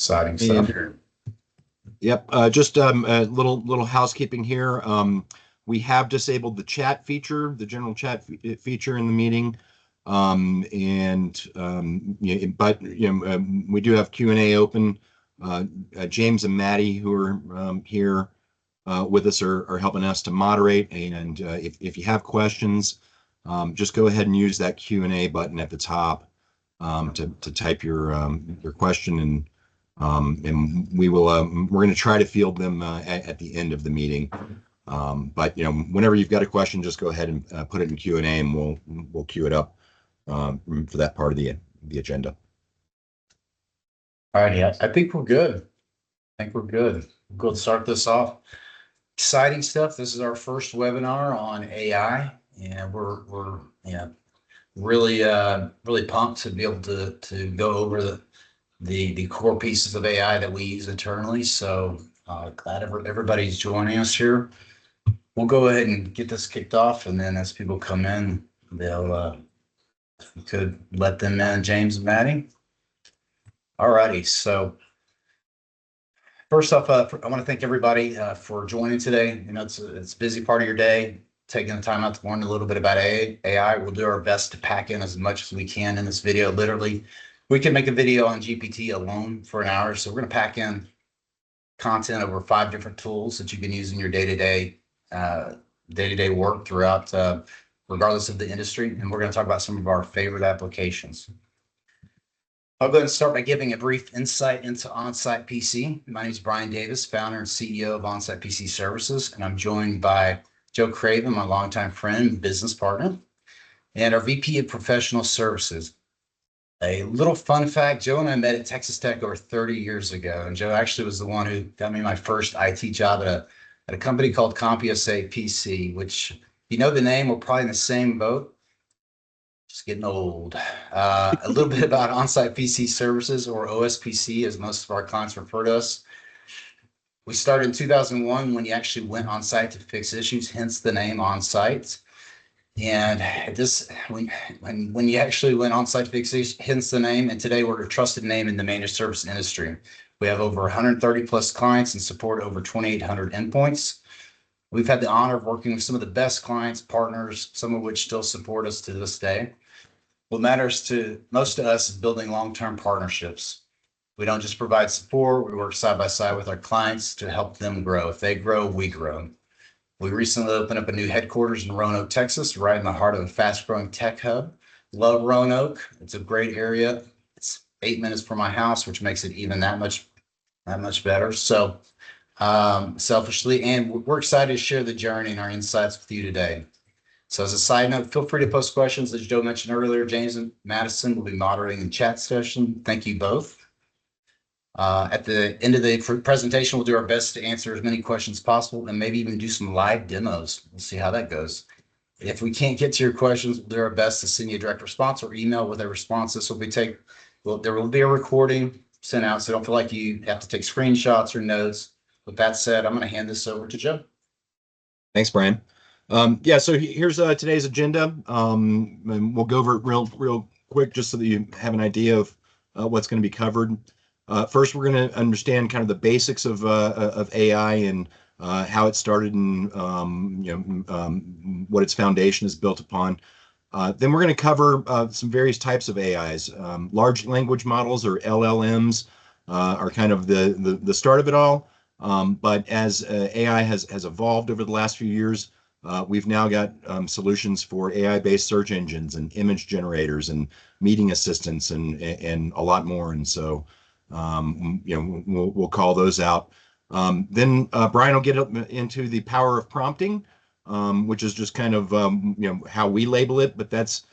Exciting stuff And here. yep, just a little housekeeping here. We have disabled the chat feature, the general chat feature in the meeting. We do have Q&A open. James and Maddie, who are here with us, are helping us to moderate. And if you have questions, just go ahead and use that Q&A button at the top to type your question, and we will we're going to try to field them at the end of the meeting. But whenever you've got a question, just go ahead and put it in Q&A, and we'll queue it up for that part of the agenda. All right, I think we're good. We'll go and start this off. Exciting stuff. This is our first webinar on AI, and we're really pumped to be able to go over the core pieces of AI that we use internally. So glad everybody's joining us here. We'll go ahead and get this kicked off, and then as people come in, they'll if we could let them in, James and Maddie. All righty. So first off, I want to thank everybody for joining today. It's a busy part of your day, taking the time out to learn a little bit about AI. We'll do our best to pack in as much as we can in this video. Literally, we can make a video on GPT alone for an hour. So we're going to pack in content over 5 different tools that you can use in your day-to-day work throughout, regardless of the industry. And we're going to talk about some of our favorite applications. I'll go ahead and start by giving a brief insight into OnSite PC. My name is Brian Davis, founder and CEO of OnSite PC Services, and I'm joined by Joe Craven, my longtime friend and business partner, and our VP of Professional Services. A little fun fact, Joe and I met at Texas Tech over 30 years ago, and Joe actually was the one who got me my first IT job at a company called CompUSA PC, which, if you know the name, we're probably in the same boat. Just getting old. A little bit about OnSite PC Services, or OSPC, as most of our clients refer to us. We started in 2001 when you actually went on site to fix issues, hence the name OnSite. And when you actually went on site to fix issues, hence the name. And today we're a trusted name in the managed service industry. We have over 130 plus clients and support over 2,800 endpoints. We've had the honor of working with some of the best clients, partners, some of which still support us to this day. What matters to most of us is building long-term partnerships. We don't just provide support, we work side by side with our clients to help them grow. If they grow, we grow. We recently opened up a new headquarters in Roanoke, Texas, right in the heart of a fast-growing tech hub. Love Roanoke. It's a great area. It's 8 minutes from my house, which makes it even that much better. So selfishly, and we're excited to share the journey and our insights with you today. So as a side note, feel free to post questions. As Joe mentioned earlier, James and Madison will be moderating the chat session. Thank you both. At the end of the presentation, we'll do our best to answer as many questions as possible, and maybe even do some live demos. We'll see how that goes. If we can't get to your questions, we'll do our best to send you a direct response or email with a response. There will be a recording sent out, so don't feel like you have to take screenshots or notes. With that said, I'm going to hand this over to Joe. Thanks, Brian. So here's today's agenda. And we'll go over it real quick, just so that you have an idea of what's going to be covered. First, we're going to understand kind of the basics of AI and how it started and what its foundation is built upon. Then we're going to cover some various types of AIs. Large language models, or LLMs, are kind of the start of it all. But as AI has evolved over the last few years, we've now got solutions for AI-based search engines and image generators and meeting assistants and a lot more. And so we'll call those out. Then Brian will get into the power of prompting, which is just kind of how we label it. But that's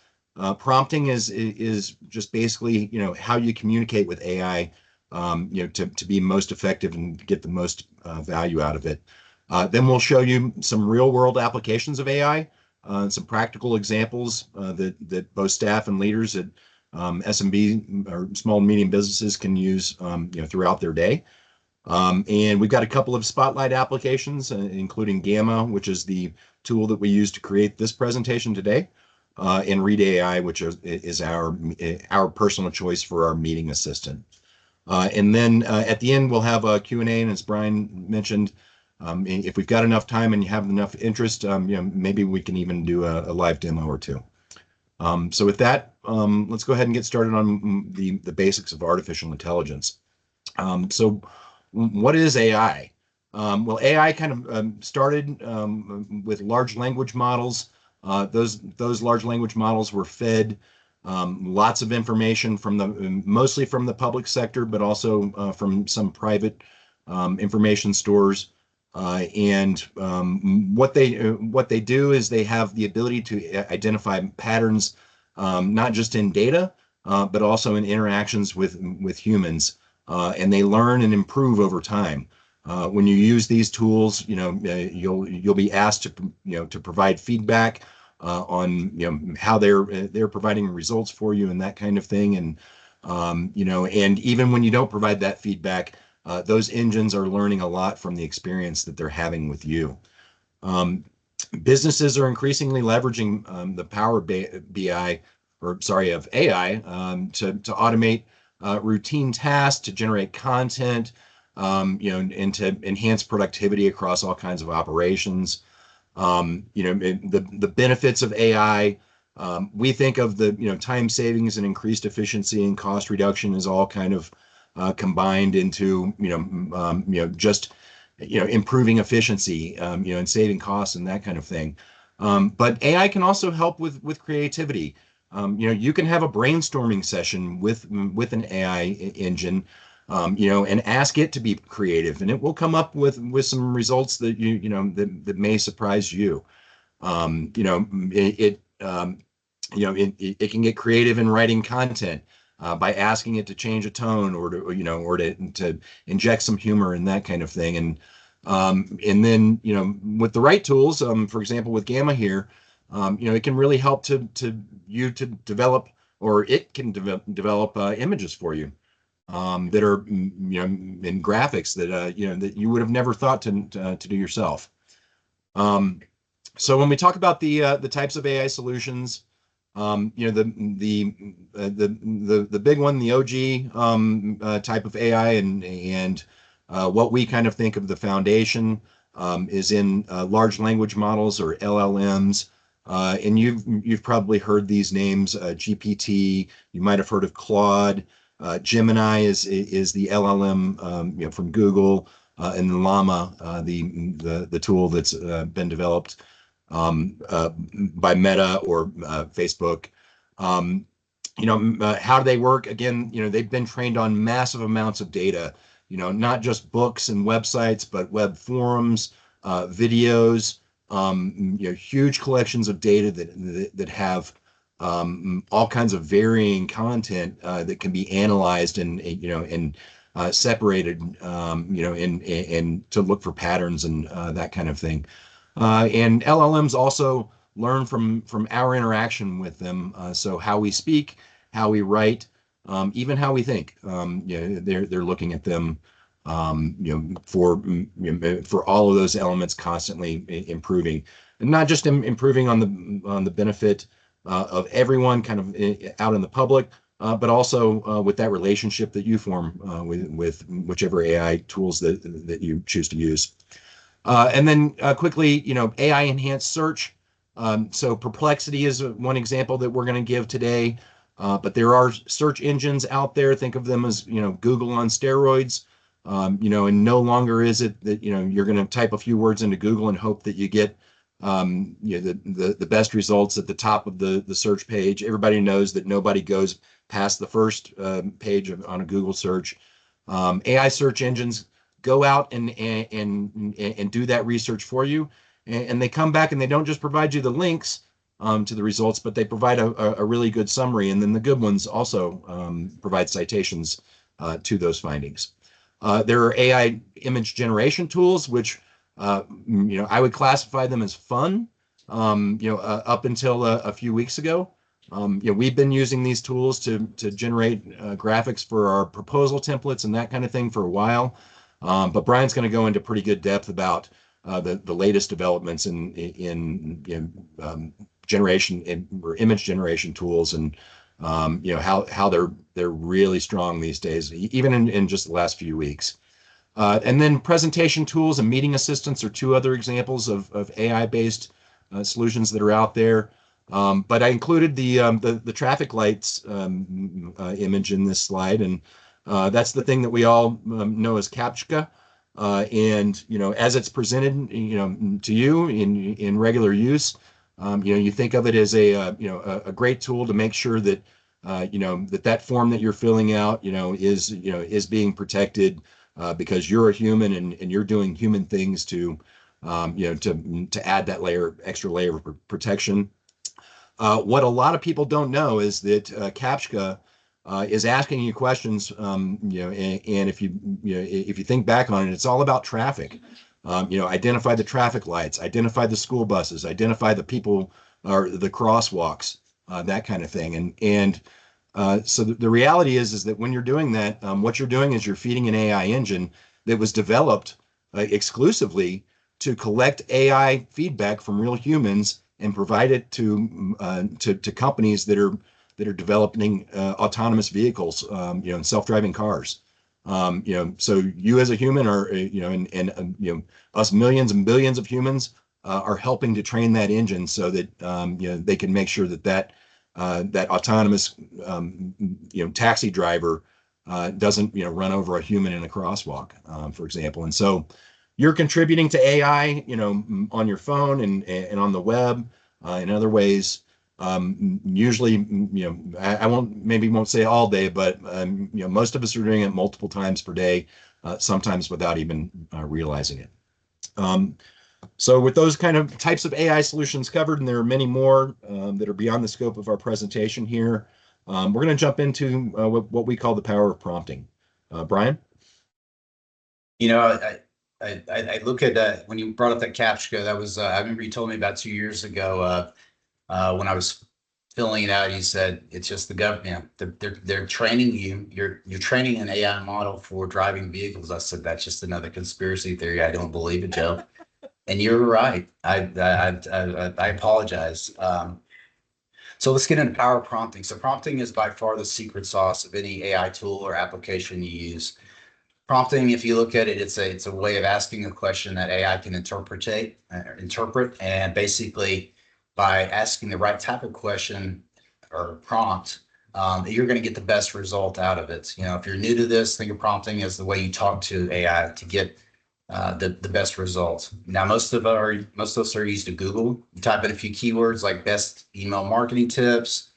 prompting is just basically how you communicate with AI, to be most effective and get the most value out of it. Then we'll show you some real world applications of AI, some practical examples that both staff and leaders at SMB or small and medium businesses can use throughout their day. And we've got a couple of spotlight applications, including Gamma, which is the tool that we use to create this presentation today, and Read.ai, which is our personal choice for our meeting assistant. And then at the end, we'll have a Q&A, and as Brian mentioned, if we've got enough time and you have enough interest, maybe we can even do a live demo or two. So with that, let's go ahead and get started on the basics of artificial intelligence. So what is AI? Well, AI kind of started with large language models. Those large language models were fed lots of information from mostly from the public sector, but also from some private information stores. And what they do is they have the ability to identify patterns, not just in data, but also in interactions with humans, and they learn and improve over time. When you use these tools, you'll be asked to provide feedback on how they're providing results for you and that kind of thing. And and even when you don't provide that feedback, those engines are learning a lot from the experience that they're having with you. Businesses are increasingly leveraging the power of AI to automate routine tasks, to generate content, and to enhance productivity across all kinds of operations. The benefits of AI, we think of the time savings and increased efficiency and cost reduction is all kind of combined into just improving efficiency, and saving costs and that kind of thing. But AI can also help with creativity. You can have a brainstorming session with an AI engine, and ask it to be creative, and it will come up with some results that that may surprise you. It can get creative in writing content by asking it to change a tone or to inject some humor and that kind of thing. And then with the right tools, for example, with Gamma here, it can really help to develop, or it can develop images for you that are in graphics that that you would have never thought to do yourself. So when we talk about the types of AI solutions, the big one, the OG type of AI, and what we kind of think of the foundation is in large language models, or LLMs. And you've probably heard these names, GPT. You might have heard of Claude. Gemini is the LLM from Google, and Llama, the tool that's been developed by Meta or Facebook. How do they work? Again, they've been trained on massive amounts of data, not just books and websites, but web forums, videos, huge collections of data that have all kinds of varying content that can be analyzed and separated, and to look for patterns and that kind of thing. And LLMs also learn from our interaction with them. So how we speak, how we write, even how we think. They're looking at them, for all of those elements, constantly improving, and not just improving on the benefit of everyone kind of out in the public, but also with that relationship that you form with whichever AI tools that you choose to use. And then quickly, AI enhanced search. So Perplexity is one example that we're going to give today, but there are search engines out there. Think of them as Google on steroids. And no longer is it that you're going to type a few words into Google and hope that you get the best results at the top of the search page. Everybody knows that nobody goes past the first page on a Google search. AI search engines go out and do that research for you, and they come back and they don't just provide you the links to the results, but they provide a really good summary, and then the good ones also provide citations to those findings. There are AI image generation tools, which I would classify them as fun. Up until a few weeks ago, we've been using these tools to generate graphics for our proposal templates and that kind of thing for a while. But Brian's going to go into pretty good depth about the latest developments in generation or image generation tools, and How they're really strong these days, even in just the last few weeks. And then presentation tools and meeting assistants are two other examples of AI-based solutions that are out there. But I included the traffic lights image in this slide, and that's the thing that we all know as CAPTCHA. And as it's presented, to you in regular use, you think of it as a great tool to make sure that that form that you're filling out, is being protected because you're a human and you're doing human things to add that extra layer of protection. What a lot of people don't know is that CAPTCHA is asking you questions, and if you think back on it, it's all about traffic. Identify the traffic lights, identify the school buses, identify the people or the crosswalks, that kind of thing. So the reality is that when you're doing that, what you're doing is you're feeding an AI engine that was developed exclusively to collect AI feedback from real humans and provide it to companies that are developing autonomous vehicles, and self-driving cars. So you as a human are, and us millions and billions of humans are helping to train that engine so that they can make sure that autonomous taxi driver doesn't run over a human in a crosswalk, for example. And so you're contributing to AI, on your phone and on the web, in other ways. Usually, I won't say all day, but most of us are doing it multiple times per day, sometimes without even realizing it. So with those kind of types of AI solutions covered, and there are many more that are beyond the scope of our presentation here, we're going to jump into what we call the power of prompting. Brian? I look at when you brought up that CAPTCHA, that was I remember you told me about 2 years ago when I was filling it out. You said it's just the government. They're training you. You're training an AI model for driving vehicles. I said that's just another conspiracy theory. I don't believe it, Joe. And you're right. I apologize. So let's get into power prompting. So prompting is by far the secret sauce of any AI tool or application you use. Prompting, if you look at it, it's a way of asking a question that AI can interpret, and basically by asking the right type of question or prompt, you're going to get the best result out of it. If you're new to this, think of prompting as the way you talk to AI to get the best results. Now, most of us are used to Google. You type in a few keywords like best email marketing tips.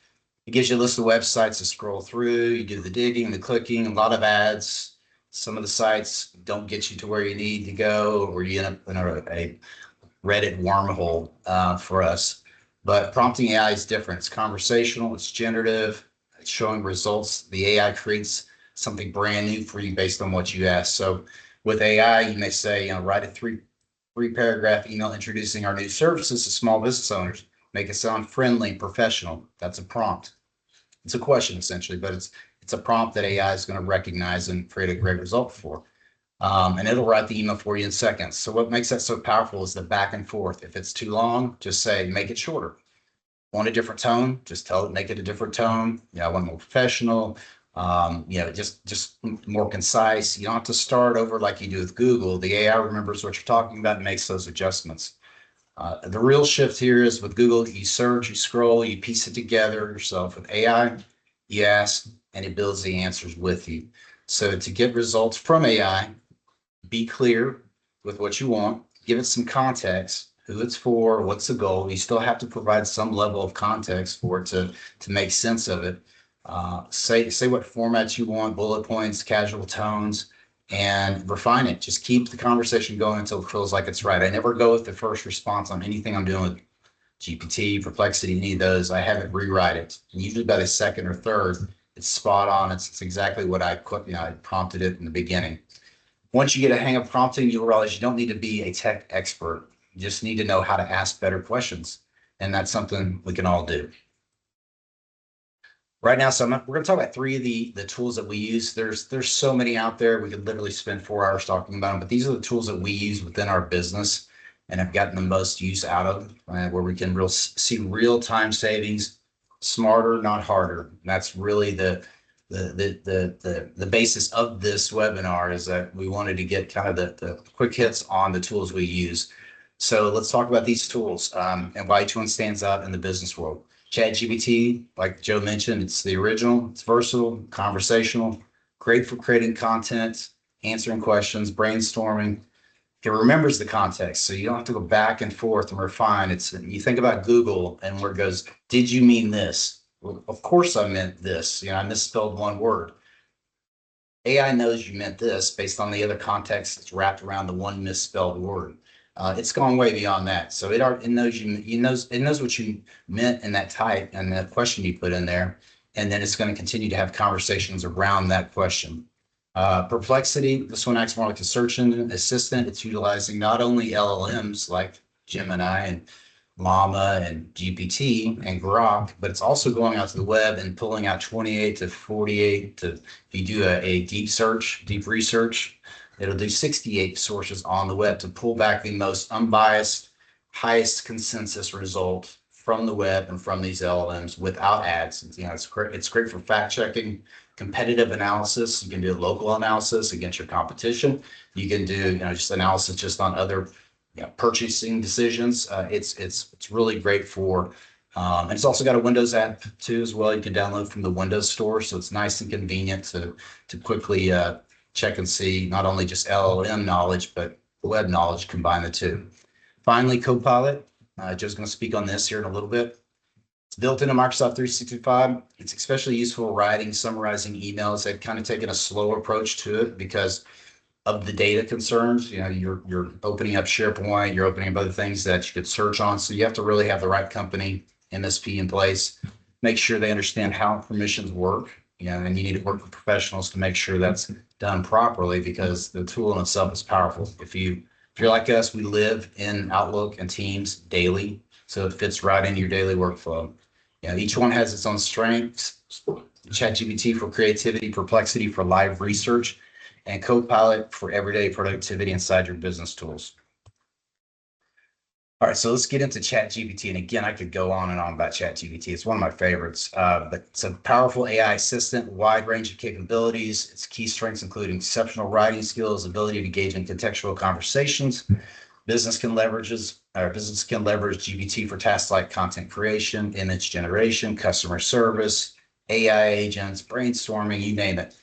It gives you a list of websites to scroll through. You do the digging, the clicking, a lot of ads. Some of the sites don't get you to where you need to go, or you end up in a Reddit wormhole for us. But prompting AI is different. It's conversational, it's generative, it's showing results. The AI creates something brand new for you based on what you ask. So with AI, you may say, write a three paragraph email introducing our new services to small business owners. Make it sound friendly and professional. That's a prompt. It's a question essentially, but it's a prompt that AI is going to recognize and create a great result for. And it'll write the email for you in seconds. So what makes that so powerful is the back and forth. If it's too long, just say, make it shorter. Want a different tone? Just tell it, make it a different tone. I want more professional. Just more concise. You don't have to start over like you do with Google. The AI remembers what you're talking about and makes those adjustments. The real shift here is with Google, you search, you scroll, you piece it together yourself. With AI, you ask, and it builds the answers with you. So to get results from AI, be clear with what you want, give it some context, who it's for, what's the goal. You still have to provide some level of context for it to make sense of it. Say what formats you want, bullet points, casual tones, and refine it. Just keep the conversation going until it feels like it's right. I never go with the first response on anything I'm doing with GPT, Perplexity, any of those. I have it rewrite it. And usually by the second or third, it's spot on. It's exactly what I prompted it in the beginning. Once you get a hang of prompting, you'll realize you don't need to be a tech expert. You just need to know how to ask better questions. And that's something we can all do. Right now, we're going to talk about three of the tools that we use. There's so many out there. We could literally spend 4 hours talking about them, but these are the tools that we use within our business and have gotten the most use out of, where we can see real-time savings smarter, not harder. And that's really the basis of this webinar, is that we wanted to get kind of the quick hits on the tools we use. So let's talk about these tools and why each one stands out in the business world. ChatGPT, like Joe mentioned, it's the original. It's versatile, conversational, great for creating content, answering questions, brainstorming. It remembers the context, so you don't have to go back and forth and refine. It's, you think about Google and where it goes, did you mean this? Well, of course I meant this. I misspelled one word. AI knows you meant this based on the other context that's wrapped around the one misspelled word. It's gone way beyond that. So it knows it knows what you meant in that type and the question you put in there, and then it's going to continue to have conversations around that question. Perplexity, this one acts more like a search engine assistant. It's utilizing not only LLMs like Gemini and Llama and GPT and Grok, but it's also going out to the web and pulling out 28 to 48 to, if you do a deep search, deep research, it'll do 68 sources on the web to pull back the most unbiased, highest consensus result from the web and from these LLMs without ads. It's great for fact checking, competitive analysis. You can do local analysis against your competition. You can do just analysis just on other purchasing decisions. It's really great for, and it's also got a Windows app too as well. You can download from the Windows Store, so it's nice and convenient to quickly check and see not only just LLM knowledge but web knowledge, combine the two. Finally, Copilot. Joe's going to speak on this here in a little bit. It's built into Microsoft 365. It's especially useful writing, summarizing emails. They've kind of taken a slow approach to it because of the data concerns. You're opening up SharePoint, you're opening up other things that you could search on. So you have to really have the right company, MSP in place, make sure they understand how permissions work. And you need to work with professionals to make sure that's done properly, because the tool in itself is powerful. If you're like us, we live in Outlook and Teams daily, so it fits right into your daily workflow. Each one has its own strengths. ChatGPT for creativity, Perplexity for live research, and Copilot for everyday productivity inside your business tools. All right, so let's get into ChatGPT. And again, I could go on and on about ChatGPT. It's one of my favorites, but it's a powerful AI assistant, wide range of capabilities. Its key strengths include exceptional writing skills, ability to engage in contextual conversations. Business can leverage GPT for tasks like content creation, image generation, customer service, AI agents, brainstorming, you name it.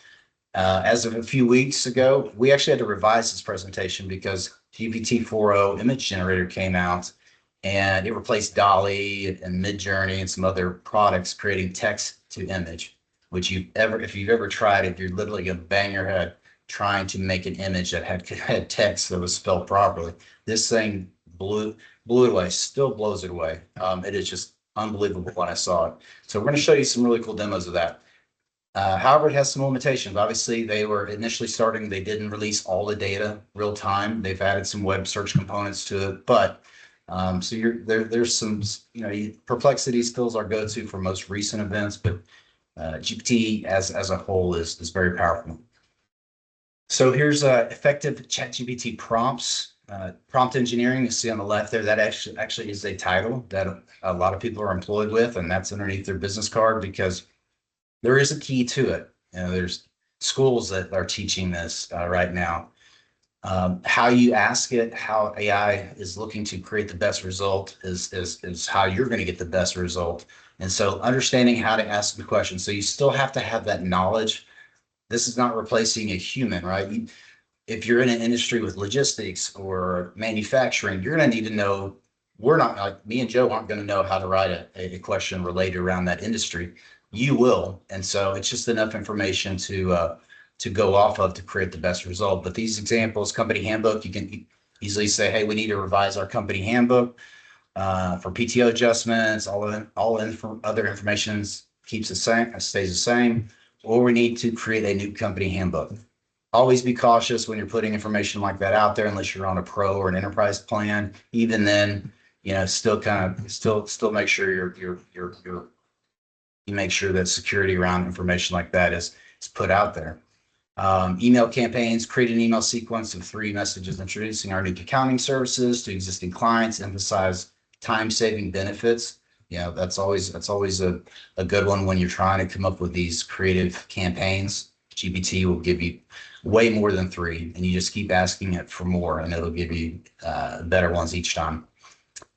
As of a few weeks ago, we actually had to revise this presentation because GPT 4.0 image generator came out and it replaced DALL-E and Midjourney and some other products creating text to image, which if you've ever tried it, you're literally going to bang your head trying to make an image that had text that was spelled properly. This thing blew it away, still blows it away. It is just unbelievable when I saw it. So we're going to show you some really cool demos of that. However, it has some limitations. Obviously, they were initially starting, they didn't release all the data real time. They've added some web search components to it, but so there's some, Perplexity still is our go-to for most recent events, but GPT as a whole is very powerful. So here's effective ChatGPT prompts. Prompt engineering, you see on the left there, that actually is a title that a lot of people are employed with, and that's underneath their business card because there is a key to it. There's schools that are teaching this right now. How you ask it, how AI is looking to create the best result is how you're going to get the best result. And so understanding how to ask the question. So you still have to have that knowledge. This is not replacing a human, right? If you're in an industry with logistics or manufacturing, you're going to need to know, we're not, like me and Joe aren't going to know how to write a question related around that industry. You will. And so it's just enough information to go off of to create the best result. But these examples, company handbook, you can easily say, hey, we need to revise our company handbook for PTO adjustments, other information keeps the same, stays the same, or we need to create a new company handbook. Always be cautious when you're putting information like that out there, unless you're on a pro or an enterprise plan. Even then, still make sure you make sure that security around information like that is put out there. Email campaigns, create an email sequence of 3 messages introducing our new accounting services to existing clients, emphasize time-saving benefits. Yeah, that's always a good one when you're trying to come up with these creative campaigns. GPT will give you way more than three, and you just keep asking it for more, and it'll give you better ones each time.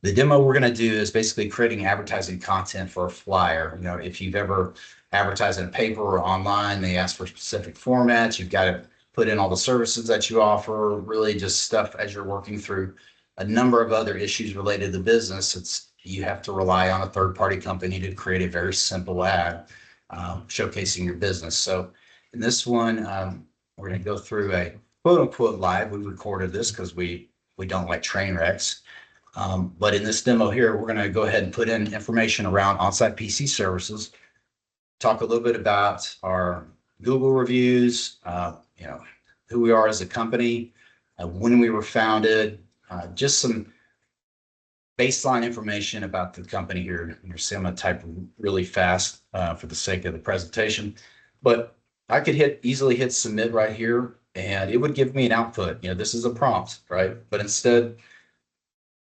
The demo we're going to do is basically creating advertising content for a flyer. You know, if you've ever advertised in a paper or online, they ask for specific formats. You've got to put in all the services that you offer, really just stuff as you're working through a number of other issues related to business. You have to rely on a third-party company to create a very simple ad showcasing your business. So in this one, we're going to go through a quote unquote live. We recorded this because we don't like train wrecks. But in this demo here, we're going to go ahead and put in information around on-site PC services, talk a little bit about our Google reviews, you know, who we are as a company, when we were founded, just some baseline information about the company here. You're seeing I'm going to type really fast for the sake of the presentation, but I could easily hit submit right here, and it would give me an output. You know, this is a prompt, right? But instead,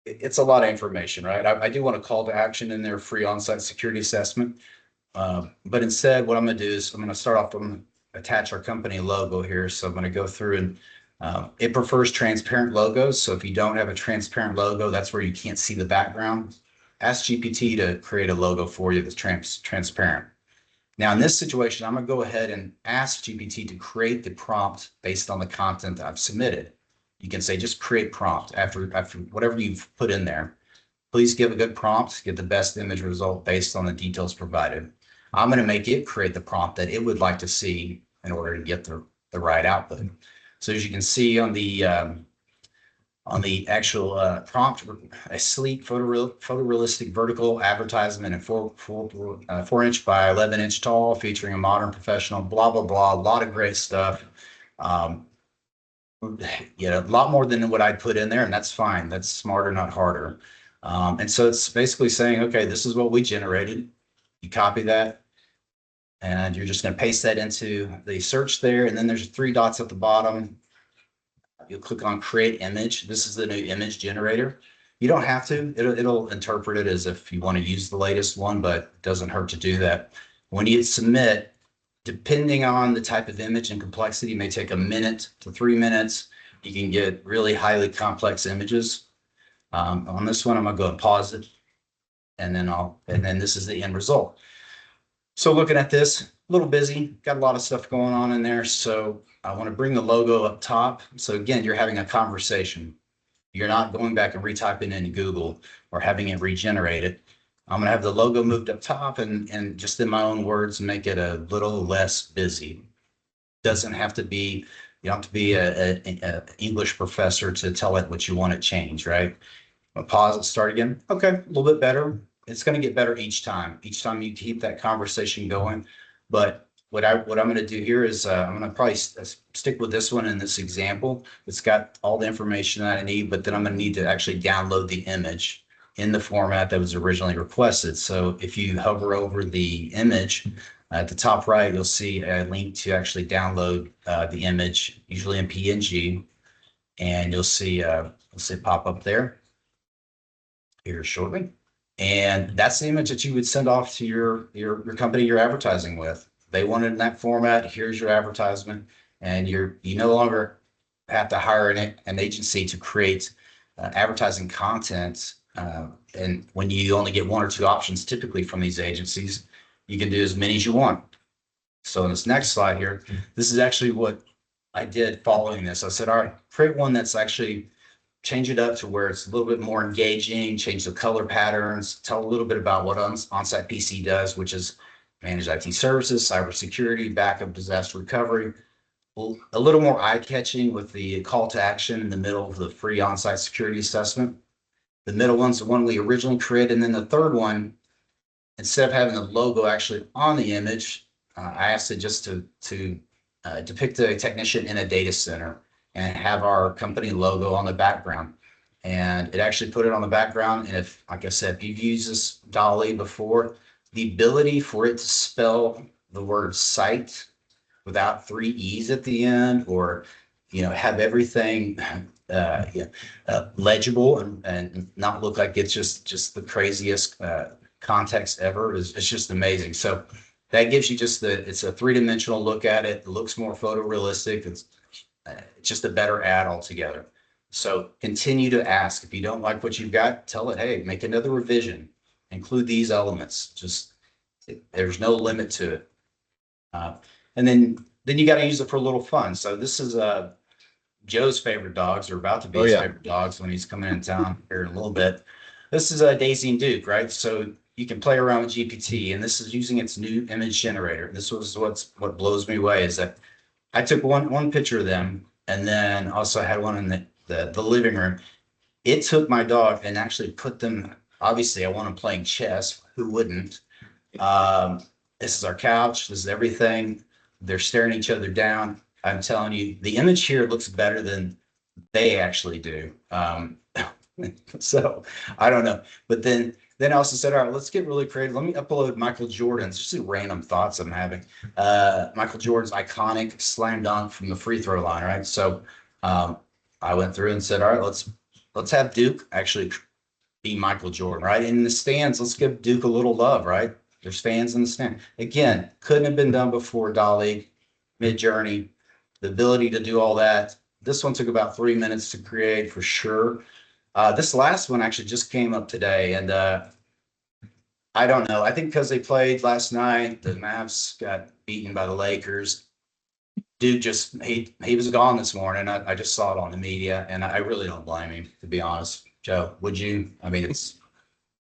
it's a lot of information, right? I do want a call to action in there, free on-site security assessment. But instead, what I'm going to do is I'm going to start off, I'm going to attach our company logo here. So I'm going to go through and it prefers transparent logos. So if you don't have a transparent logo, that's where you can't see the background. Ask GPT to create a logo for you that's transparent. Now, in this situation, I'm going to go ahead and ask GPT to create the prompt based on the content I've submitted. You can say, just create prompt after whatever you've put in there. Please give a good prompt, get the best image result based on the details provided. I'm going to make it create the prompt that it would like to see in order to get the right output. So as you can see on the actual prompt, a sleek photorealistic vertical advertisement and 4-inch by 11-inch tall, featuring a modern professional, blah, blah, blah, a lot of great stuff. You know, a lot more than what I'd put in there, and that's fine. That's smarter, not harder. And so it's basically saying, okay, this is what we generated. You copy that, and you're just going to paste that into the search there. And then there's 3 dots at the bottom. You'll click on create image. This is the new image generator. You don't have to. It'll interpret it as if you want to use the latest one, but it doesn't hurt to do that. When you hit submit, depending on the type of image and complexity, it may take a minute to 3 minutes. You can get really highly complex images. On this one, I'm going to go and pause it, and then this is the end result. So looking at this, a little busy, got a lot of stuff going on in there. So I want to bring the logo up top. So again, you're having a conversation. You're not going back and retyping into Google or having it regenerate it. I'm going to have the logo moved up top and just in my own words, make it a little less busy. Doesn't have to be, you don't have to be a English professor to tell it what you want to change, right? I'll pause and start again. Okay, a little bit better. It's going to get better each time. Each time you keep that conversation going. But what I'm going to do here is I'm going to probably stick with this one in this example. It's got all the information that I need, but then I'm going to need to actually download the image in the format that was originally requested. So if you hover over the image at the top right, you'll see a link to actually download the image, usually in PNG, and you'll see pop up there here shortly. And that's the image that you would send off to your company you're advertising with. They want it in that format. Here's your advertisement, and you no longer have to hire an agency to create advertising content. And when you only get 1 or 2 options, typically from these agencies, you can do as many as you want. So in this next slide here, this is actually what I did following this. I said, all right, create one that's actually change it up to where it's a little bit more engaging, change the color patterns, tell a little bit about what on-site PC does, which is manage IT services, cybersecurity, backup, disaster recovery. A little more eye-catching with the call to action in the middle of the free on-site security assessment. The middle one's the one we originally created, and then the third one, instead of having the logo actually on the image, I asked it just to depict a technician in a data center and have our company logo on the background. And it actually put it on the background. And if, like I said, if you've used this Dolly before, the ability for it to spell the word site without 3 E's at the end, or, you know, have everything legible and not look like it's just the craziest context ever is it's just amazing. So that gives you just it's a three-dimensional look at it. It looks more photorealistic. It's just a better ad altogether. So continue to ask. If you don't like what you've got, tell it, hey, make another revision, include these elements. Just there's no limit to it. And then you got to use it for a little fun. So this is Joe's favorite dogs, or about to be Oh his yeah. favorite dogs when he's coming in town here in a little bit. This is Daisy and Duke, right? So you can play around with GPT, and this is using its new image generator. This was what blows me away is that I took one picture of them, and then also had one in the living room. It took my dog and actually put them. Obviously, I want them playing chess. Who wouldn't? Um, this is our couch. This is everything. They're staring each other down. I'm telling you, the image here looks better than they actually do. So I don't know. But then I also said, all right, let's get really creative. Let me upload Michael Jordan's, just random thoughts I'm having. Michael Jordan's iconic slam dunk from the free throw line, right? So I went through and said, all right, let's have Duke actually be Michael Jordan, right? In the stands, let's give Duke a little love, right? There's fans in the stand. Again, couldn't have been done before Dolly, Midjourney, the ability to do all that. This one took about 3 minutes to create for sure. This last one actually just came up today, and I don't know. I think because they played last night, the Mavs got beaten by the Lakers. Dude, just he was gone this morning. I just saw it on the media, and I really don't blame him, to be honest. Joe, would you? I mean, it's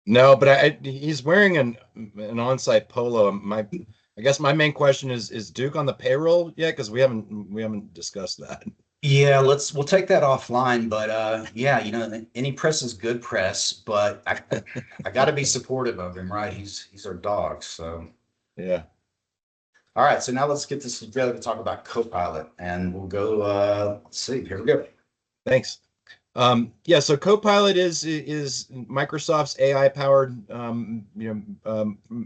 No, but he's wearing an on-site polo. I guess my main question is Duke on the payroll yet? Because we haven't discussed that. yeah. We'll take that offline, but yeah, any press is good press, but I got to be supportive of him, right? He's our dog, so. Yeah. All right, so now let's get this together to talk about Copilot, and we'll go. Let's see. Here we go. Thanks. Yeah, so Copilot is Microsoft's AI-powered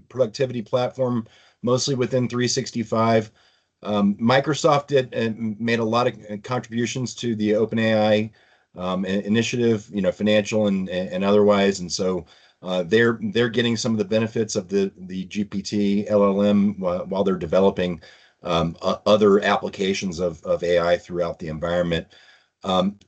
productivity platform, mostly within 365. Microsoft made a lot of contributions to the OpenAI initiative, financial and otherwise, and so they're getting some of the benefits of the GPT LLM while they're developing other applications of AI throughout the environment.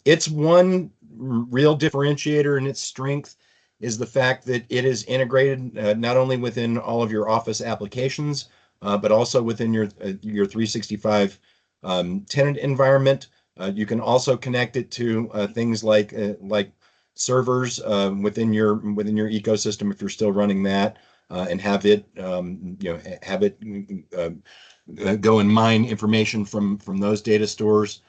Its one real differentiator and its strength is the fact that it is integrated not only within all of your Office applications, but also within your 365 tenant environment. You can also connect it to things like servers within your ecosystem if you're still running that, and have it go and mine information from those data stores.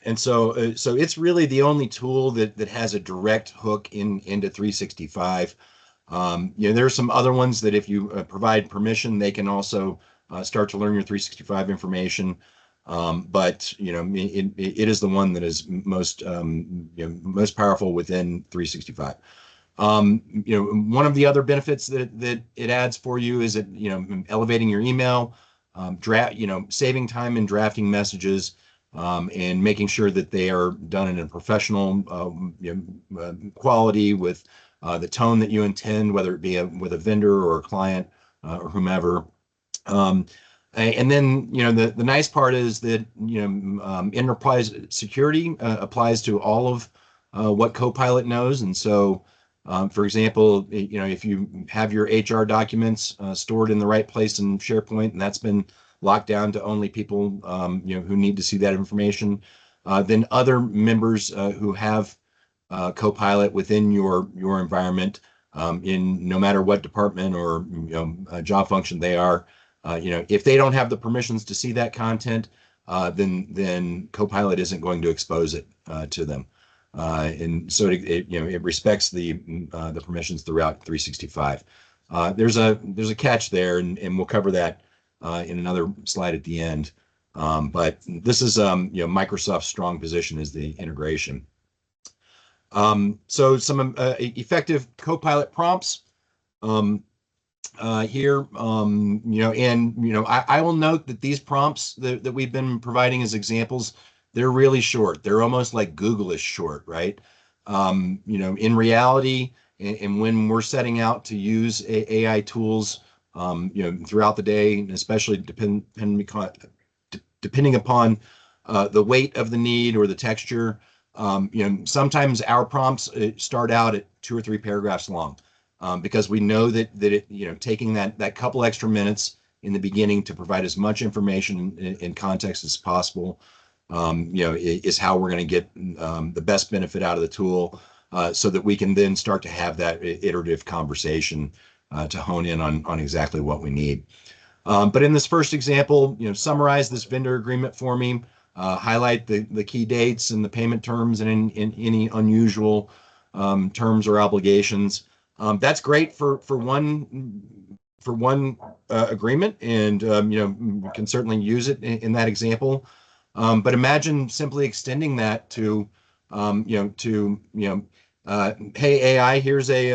And so it's really the only tool that has a direct hook into 365. There are some other ones that if you provide permission, they can also start to learn your 365 information. But it is the one that is most powerful within 365. One of the other benefits that it adds for you is elevating your email, saving time in drafting messages, and making sure that they are done in a professional quality with the tone that you intend, whether it be with a vendor or a client or whomever. And then, the nice part is that, enterprise security applies to all of what Copilot knows. And so, for example, if you have your HR documents stored in the right place in SharePoint, and that's been locked down to only people, who need to see that information, then other members who have Copilot within your environment, in no matter what department or job function they are, if they don't have the permissions to see that content, then Copilot isn't going to expose it to them, and so it respects the permissions throughout 365. There's a catch there, and we'll cover that in another slide at the end. But this is Microsoft's strong position is the integration. So some effective Copilot prompts here, I will note that these prompts that we've been providing as examples, they're really short. They're almost like Google is short, right? In reality, and when we're setting out to use AI tools, throughout the day, and especially depending upon the weight of the need or the texture. Sometimes our prompts start out at 2 or 3 paragraphs long, because we know that it, taking that couple extra minutes in the beginning to provide as much information in context as possible, is how we're going to get the best benefit out of the tool, so that we can then start to have that iterative conversation to hone in on exactly what we need. But in this first example, summarize this vendor agreement for me, highlight the key dates and the payment terms and in any unusual terms or obligations. That's great for one agreement, and we can certainly use it in that example. But imagine simply extending that to hey AI, here's a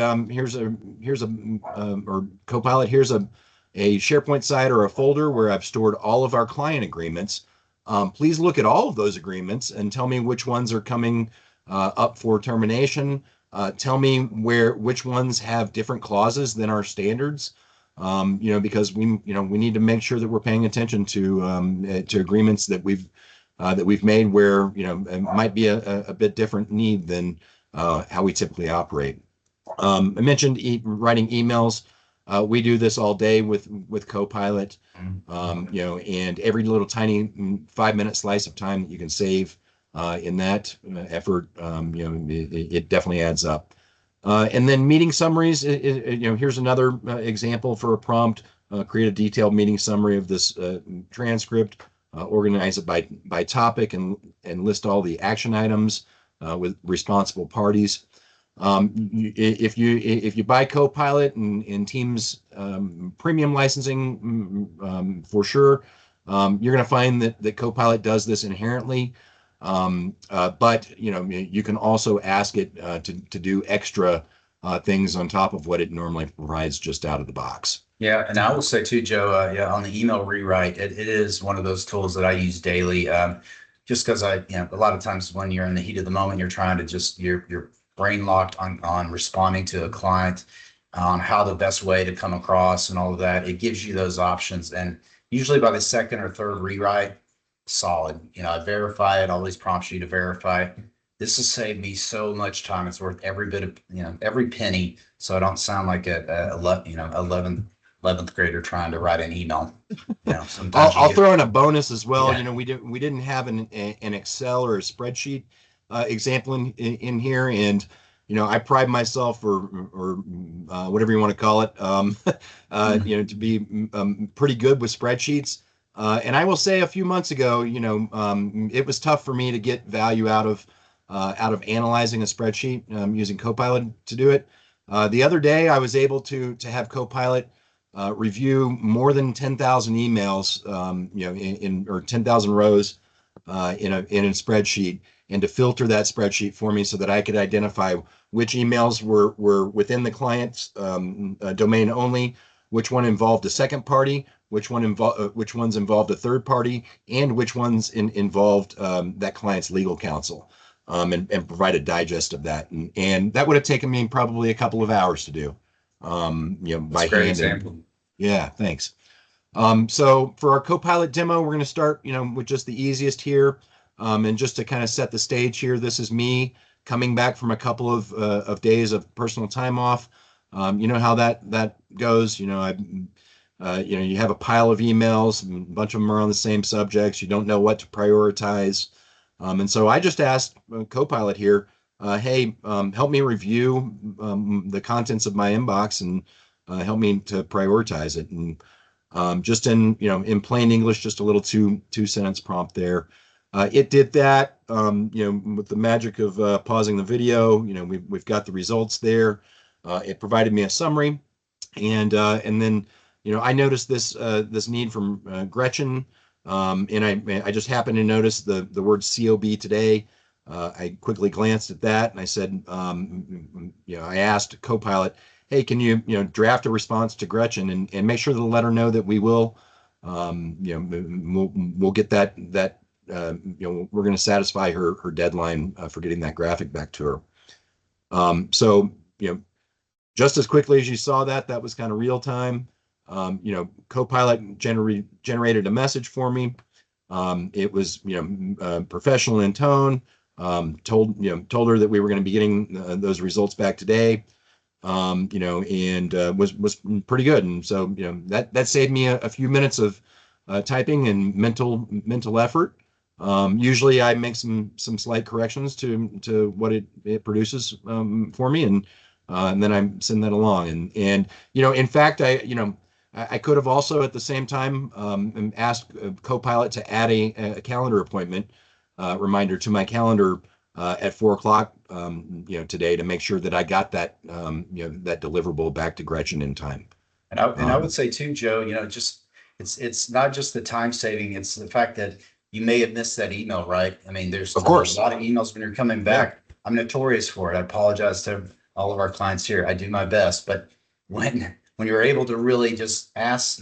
or Copilot, here's a SharePoint site or a folder where I've stored all of our client agreements. Please look at all of those agreements and tell me which ones are coming up for termination. Tell me which ones have different clauses than our standards. Because we need to make sure that we're paying attention to agreements that we've made where it might be a bit different need than how we typically operate. I mentioned writing emails. We do this all day with Copilot, and every little tiny 5-minute slice of time that you can save in that effort, it definitely adds up. And then meeting summaries, here's another example for a prompt. Create a detailed meeting summary of this transcript, organize it by topic, and list all the action items with responsible parties. If you buy Copilot and Teams premium licensing, for sure, you're going to find that Copilot does this inherently. But you can also ask it to do extra things on top of what it normally provides just out of the box. Yeah, and I will say too, Joe, yeah, on the email rewrite, it is one of those tools that I use daily. Just because a lot of times when you're in the heat of the moment, you're trying to you're brain locked on responding to a client, on how the best way to come across and all of that. It gives you those options, and usually by the second or third rewrite, solid. I verify it. Always prompts you to verify. This has saved me so much time. It's worth every bit of every penny. So I don't sound like a 11th grader trying to write an email. Sometimes I'll throw in a bonus as well. Yeah. We didn't have an Excel or a spreadsheet example in here, and I pride myself, or whatever you want to call it, to be pretty good with spreadsheets. And I will say, a few months ago, it was tough for me to get value out of analyzing a spreadsheet using Copilot to do it. The other day, I was able to have Copilot review more than 10,000 emails, or 10,000 rows in a spreadsheet, and to filter that spreadsheet for me so that I could identify which emails were within the client's domain only, which one involved a second party, which ones involved a third party, and which ones involved that client's legal counsel, and provide a digest of that. And that would have taken me probably a couple of hours to do. By hand. Example. Yeah, thanks. So for our Copilot demo, we're going to start, with just the easiest here. And just to kind of set the stage here, this is me coming back from a couple of days of personal time off. You know how that goes. You have a pile of emails, and a bunch of them are on the same subjects. You don't know what to prioritize. And so I just asked Copilot here, hey, help me review the contents of my inbox and help me to prioritize it. And just in plain English, just a little two-sentence prompt there. It did that, with the magic of pausing the video. We've got the results there. It provided me a summary, and then I noticed this need from Gretchen, and I just happened to notice the word COB today. I quickly glanced at that, and I said, I asked Copilot, hey, can you draft a response to Gretchen and make sure to let her know that we will, we'll get that we're going to satisfy her deadline for getting that graphic back to her. So just as quickly as you saw that, that was kind of real time. Copilot generated a message for me. It was, professional in tone. Told her that we were going to be getting those results back today. And was pretty good. And so, that saved me a few minutes of typing and mental effort. Usually I make some slight corrections to what it produces for me, and then I send that along. And in fact, I could have also at the same time asked Copilot to add a calendar appointment reminder to my calendar at 4 o'clock, today, to make sure that I got that that deliverable back to Gretchen in time. And I would say too, Joe, just it's not just the time saving, it's the fact that you may have missed that email, right? I mean, there's Of a course. lot of emails when you're coming Yeah. back. I'm notorious for it. I apologize to all of our clients here. I do my best, but when you're able to really just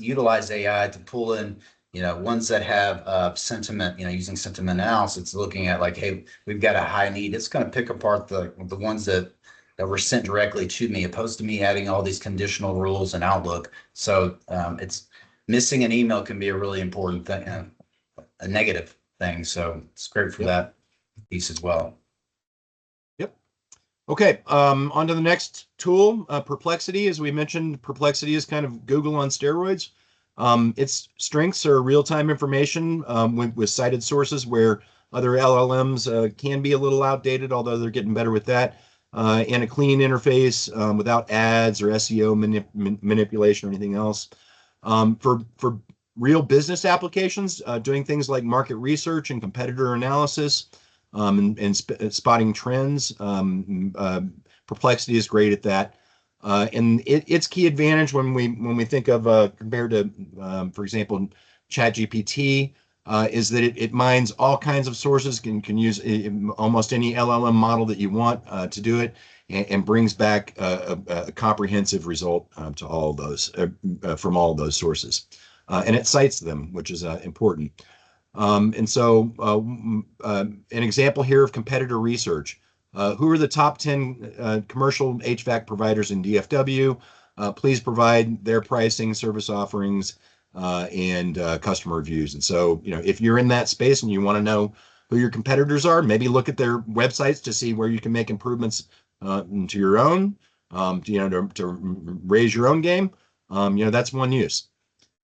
utilize AI to pull in, ones that have sentiment, using sentiment analysis, it's looking at like, hey, we've got a high need. It's going to pick apart the ones that were sent directly to me, opposed to me adding all these conditional rules in Outlook. So it's missing an email can be a really important thing, a negative thing. So it's great for Yep. that piece as well. Yep. Okay. On to the next tool, Perplexity. As we mentioned, Perplexity is kind of Google on steroids. Its strengths are real-time information with cited sources, where other LLMs can be a little outdated, although they're getting better with that. And a clean interface without ads or SEO manipulation or anything else. For real business applications, doing things like market research and competitor analysis, and spotting trends. Perplexity is great at that. And its key advantage when we think of compared to, for example, ChatGPT, is that it mines all kinds of sources, can use almost any LLM model that you want to do it, and brings back a comprehensive result to all of those from all of those sources. And it cites them, which is important. And so an example here of competitor research. Who are the top 10 commercial HVAC providers in DFW? Please provide their pricing, service offerings, and customer reviews. And so, if you're in that space and you want to know who your competitors are, maybe look at their websites to see where you can make improvements to your own, to raise your own game. That's one use.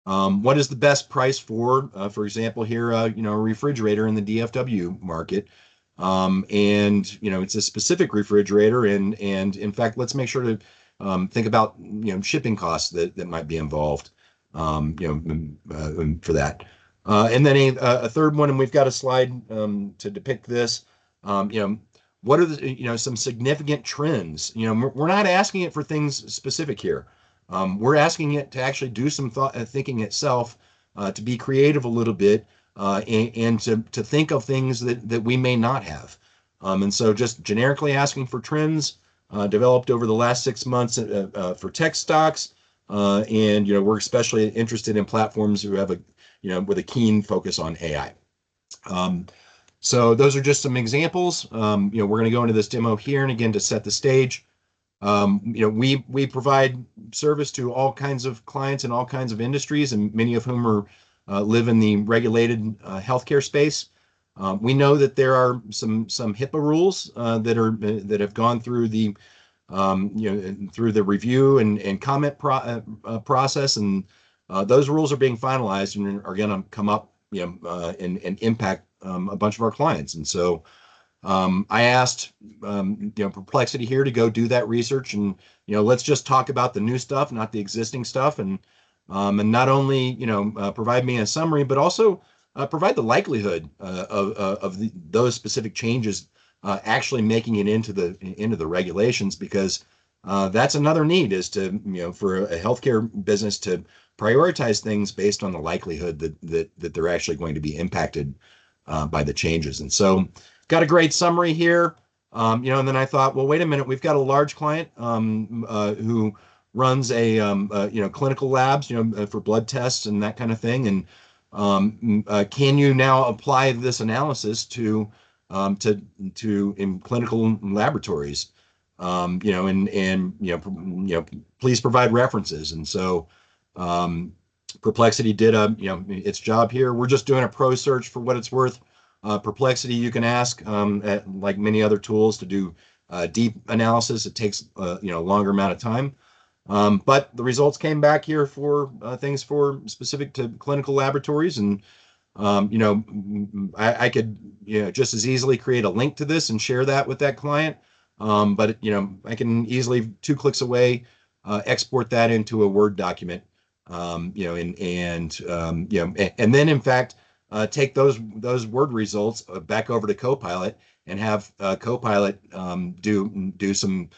What is the best price for example, here, a refrigerator in the DFW market? And it's a specific refrigerator, and in fact, let's make sure to think about shipping costs that might be involved for that. And then a third one, and we've got a slide to depict this. What are the some significant trends? We're not asking it for things specific here. We're asking it to actually do some thinking itself, to be creative a little bit, and to think of things that we may not have. And so just generically asking for trends developed over the last 6 months for tech stocks. And we're especially interested in platforms who have with a keen focus on AI. So those are just some examples. We're going to go into this demo here, and again, to set the stage. We provide service to all kinds of clients in all kinds of industries, and many of whom live in the regulated healthcare space. We know that there are some HIPAA rules that have gone through the through the review and comment process, and those rules are being finalized and are going to come up and impact a bunch of our clients. And so I asked Perplexity here to go do that research, and let's just talk about the new stuff, not the existing stuff, and not only provide me a summary, but also provide the likelihood of those specific changes actually making it into the regulations, because that's another need, is to for a healthcare business to prioritize things based on the likelihood that they're actually going to be impacted by the changes. And so got a great summary here. And then I thought, well, wait a minute, we've got a large client who runs a clinical labs, for blood tests and that kind of thing. And can you now apply this analysis to in clinical laboratories? please provide references. And so Perplexity did its job here. We're just doing a pro search for what it's worth. Perplexity, you can ask, like many other tools, to do deep analysis. It takes a longer amount of time. But the results came back here for things for specific to clinical laboratories. And I could just as easily create a link to this and share that with that client. But I can easily 2 clicks away export that into a Word document. And then in fact take those Word results back over to Copilot and have Copilot do some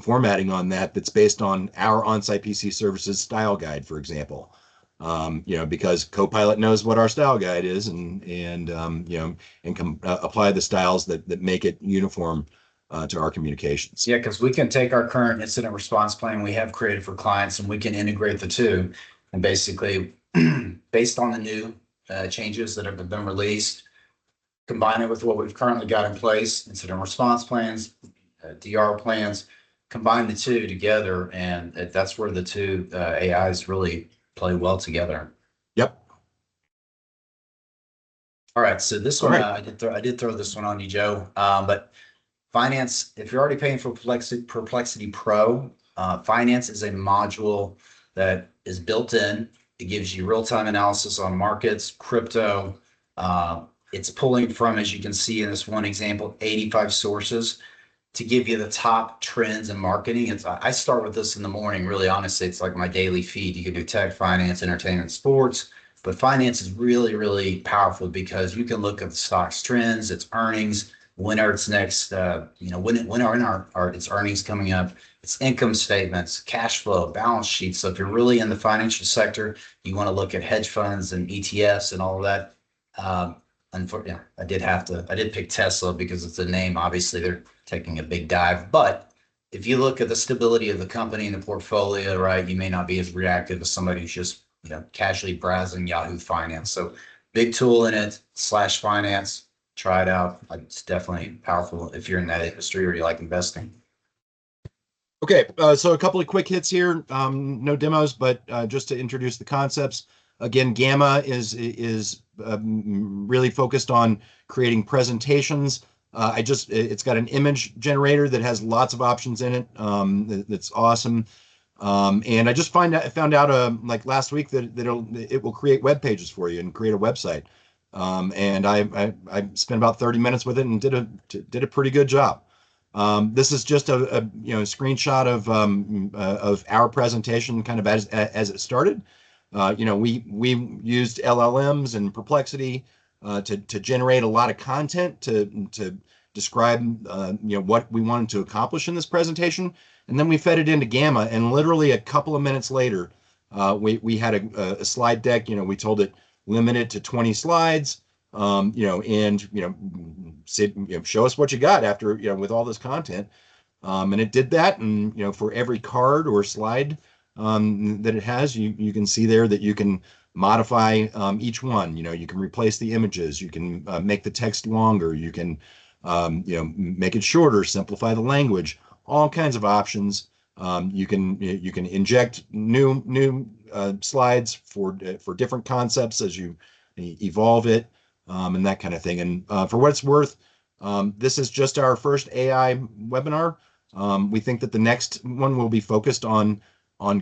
formatting on that's based on our on-site PC services style guide, for example. Because Copilot knows what our style guide is, and can apply the styles that make it uniform to our communications. Yeah, because we can take our current incident response plan we have created for clients, and we can integrate the two, and basically, based on the new changes that have been released, combine it with what we've currently got in place, incident response plans, DR plans, combine the two together, and that's where the two AIs really play well together. Yep. All right, so this one, I did throw this one on you, Joe. But finance, if you're already paying for Perplexity Pro, finance is a module that is built in. It gives you real-time analysis on markets, crypto. It's pulling from, as you can see in this one example, 85 sources to give you the top trends in marketing. I start with this in the morning, really honestly. It's like my daily feed. You can do tech, finance, entertainment, sports, but finance is really, really powerful because you can look at the stock's trends, its earnings, when are its next, when are its earnings coming up, its income statements, cash flow, balance sheets. So if you're really in the financial sector, you want to look at hedge funds and ETFs and all of that. Unfortunately, I did pick Tesla because it's a name. Obviously, they're taking a big dive. But if you look at the stability of the company and the portfolio, right, you may not be as reactive as somebody who's just casually browsing Yahoo Finance. So big tool in it, /finance. Try it out. It's definitely powerful if you're in that industry or you like investing. Okay, so a couple of quick hits here. No demos, but just to introduce the concepts. Again, Gamma is really focused on creating presentations. It's got an image generator that has lots of options in it. That's awesome. And I just found out like last week that it will create web pages for you and create a website. And I spent about 30 minutes with it and did a pretty good job. This is just a screenshot of our presentation kind of as it started. We used LLMs and Perplexity to generate a lot of content to describe what we wanted to accomplish in this presentation, and then we fed it into Gamma, and literally a couple of minutes later, we had a slide deck. We told it limit it to 20 slides, and said, show us what you got after with all this content, and it did that, and for every card or slide that it has, you can see there that you can modify each one. You can replace the images, you can make the text longer, you can make it shorter, simplify the language, all kinds of options. You can inject new slides for different concepts as you evolve it, and that kind of thing. And for what it's worth, this is just our first AI webinar. We think that the next one will be focused on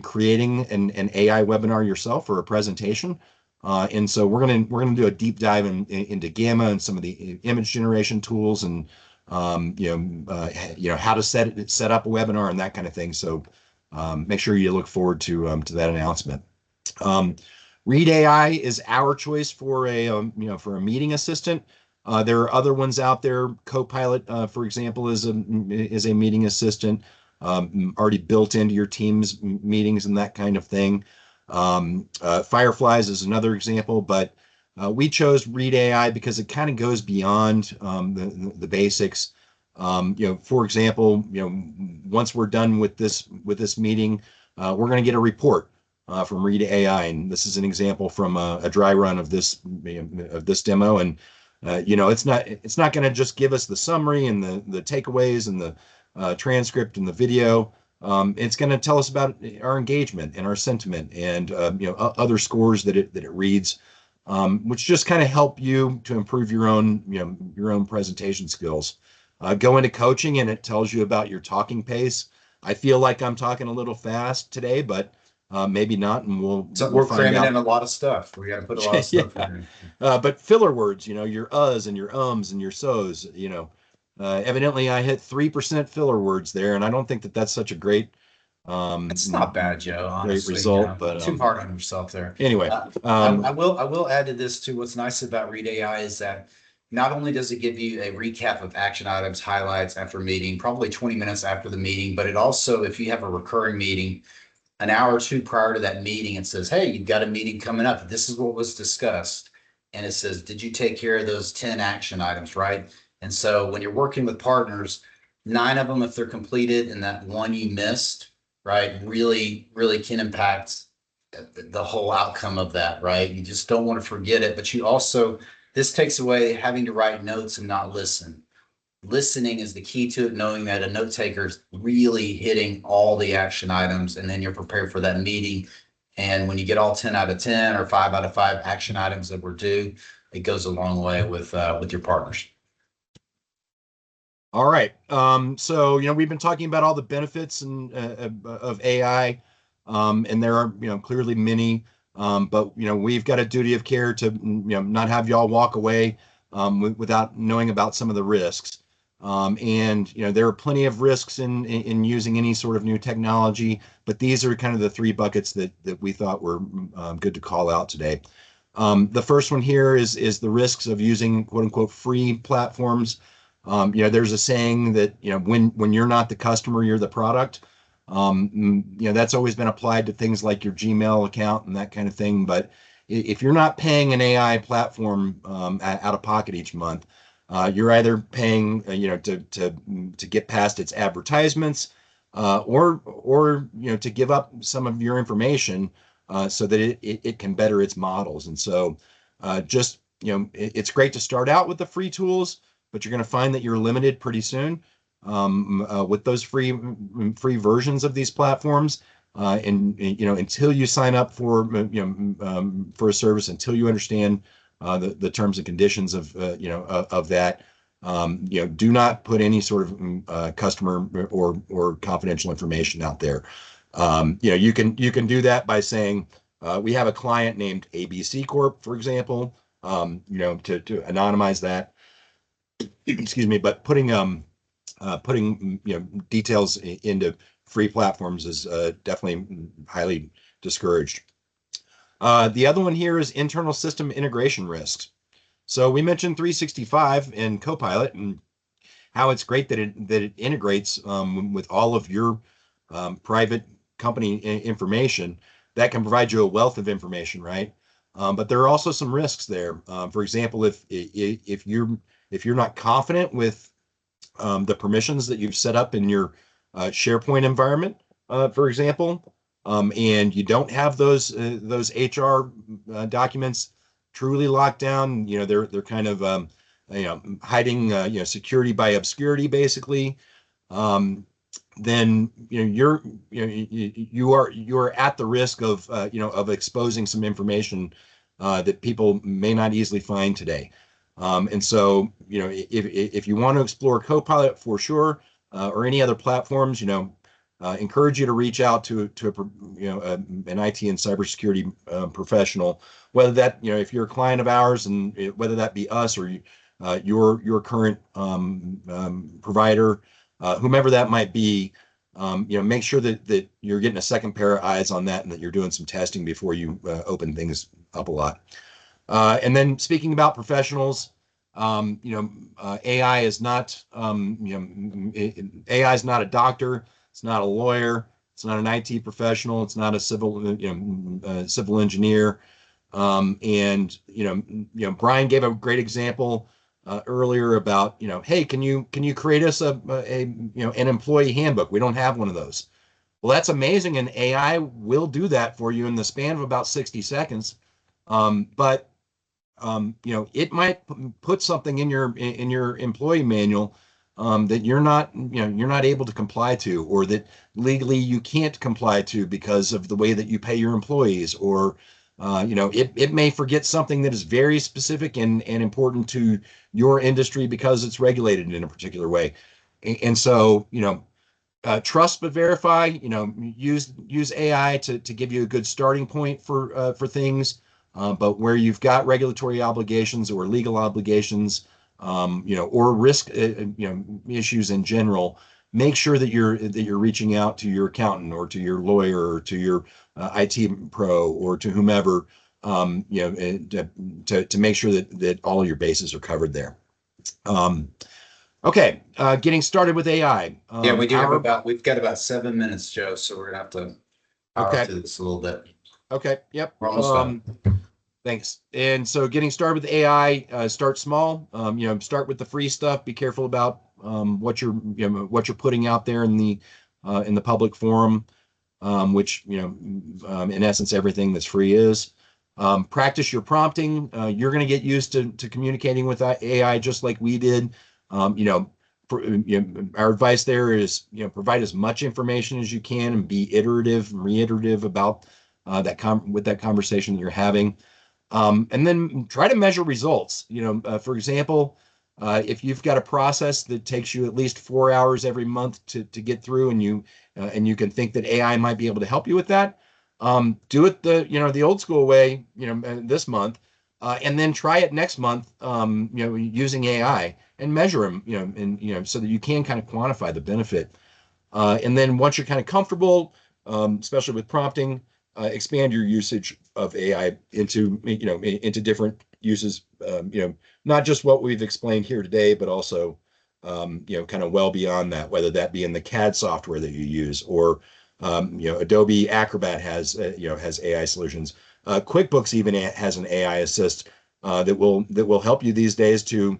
creating an AI webinar yourself or a presentation. And so we're gonna do a deep dive into Gamma and some of the image generation tools, and how to set up a webinar and that kind of thing. So make sure you look forward to that announcement. Read.ai is our choice for a meeting assistant. There are other ones out there. Copilot, for example, is a meeting assistant, already built into your Teams meetings and that kind of thing. Fireflies is another example, but we chose Read.ai because it kind of goes beyond the basics. For example, once we're done with this meeting, we're going to get a report from Read.ai, and this is an example from a dry run of this demo. And it's not going to just give us the summary and the takeaways and the transcript and the video. It's going to tell us about our engagement and our sentiment and other scores that it reads, which just kind of help you to improve your own presentation skills. Go into coaching and it tells you about your talking pace. I feel like I'm talking a little fast today, but maybe not, and So we'll we're find cramming out. in a lot of stuff. We got to put a lot of stuff in Yeah. there. But filler words, your uhs and your ums and your so's, evidently I hit 3% filler words there, and I don't think that that's such a It's not bad, Joe, great honestly. result. But Too hard on yourself there. anyway, I will add to this too. What's nice about Read AI is that not only does it give you a recap of action items, highlights after meeting, probably 20 minutes after the meeting, but it also, if you have a recurring meeting, an hour or two prior to that meeting, it says, hey, you've got a meeting coming up. This is what was discussed. And it says, did you take care of those 10 action items, right? And so when you're working with partners, 9 of them, if they're completed and that one you missed, right, really, really can impact the whole outcome of that, right? You just don't want to forget it. But you also, this takes away having to write notes and not listen. Listening is the key to it, knowing that a note taker is really hitting all the action items, and then you're prepared for that meeting. And when you get all 10 out of 10 or 5 out of 5 action items that were due, it goes a long way with your partners. all right. So we've been talking about all the benefits and of AI, and there are clearly many. But we've got a duty of care to not have y'all walk away without knowing about some of the risks. And there are plenty of risks in using any sort of new technology, but these are kind of the 3 buckets that we thought were good to call out today. The first one here is the risks of using quote unquote free platforms. There's a saying that when you're not the customer, you're the product. That's always been applied to things like your Gmail account and that kind of thing. But if you're not paying an AI platform out of pocket each month, you're either paying to get past its advertisements, or to give up some of your information so that it can better its models. And so just it's great to start out with the free tools, but you're going to find that you're limited pretty soon with those free versions of these platforms. And until you sign up for for a service, until you understand the terms and conditions of of that, do not put any sort of customer or confidential information out there. You can do that by saying we have a client named ABC Corp, for example. To anonymize that. Excuse me, but putting details into free platforms is definitely highly discouraged. The other one here is internal system integration risks. So we mentioned 365 and Copilot and how it's great that it integrates with all of your private company information that can provide you a wealth of information, right? But there are also some risks there. For example, if you're not confident with the permissions that you've set up in your SharePoint environment, for example, and you don't have those HR documents truly locked down. They're kind of hiding security by obscurity, basically. Then you are at the risk of of exposing some information that people may not easily find today. And so, if you want to explore Copilot for sure, or any other platforms, encourage you to reach out to an IT and cybersecurity professional, whether that, if you're a client of ours, and whether that be us or your current provider, whomever that might be. Make sure that you're getting a second pair of eyes on that and that you're doing some testing before you open things up a lot. And then speaking about professionals, AI is not, AI is not a doctor. It's not a lawyer. It's not an IT professional. It's not a civil engineer. And Brian gave a great example earlier about hey, can you create us an employee handbook? We don't have one of those. Well, that's amazing, and AI will do that for you in the span of about 60 seconds. But it might put something in your employee manual that you're not able to comply to, or that legally you can't comply to because of the way that you pay your employees, or it may forget something that is very specific and important to your industry because it's regulated in a particular way. And so, trust but verify. Use AI to give you a good starting point for things. But where you've got regulatory obligations or legal obligations, or risk, issues in general, make sure that you're reaching out to your accountant or to your lawyer or to your IT pro or to whomever, to make sure that all your bases are covered there. Okay, getting started with AI. Yeah, we've got about 7 minutes, Joe, so we're gonna have to power Okay. through this a little bit. Okay. Yep. We're almost done. Thanks. And so getting started with AI, start small. Start with the free stuff. Be careful about what you're putting out there in the public forum, which in essence everything that's free is. Practice your prompting. You're going to get used to communicating with AI just like we did. Our advice there is provide as much information as you can and be iterative and reiterative about with that conversation that you're having. And then try to measure results. For example, if you've got a process that takes you at least 4 hours every month to get through, and you can think that AI might be able to help you with that, do it the old school way, this month, and then try it next month, using AI and measure them, so that you can kind of quantify the benefit. And then once you're kind of comfortable, especially with prompting, expand your usage of AI into different uses, not just what we've explained here today, but also, kind of well beyond that, whether that be in the CAD software that you use, or, Adobe Acrobat has AI solutions. QuickBooks even has an AI assist that will help you these days to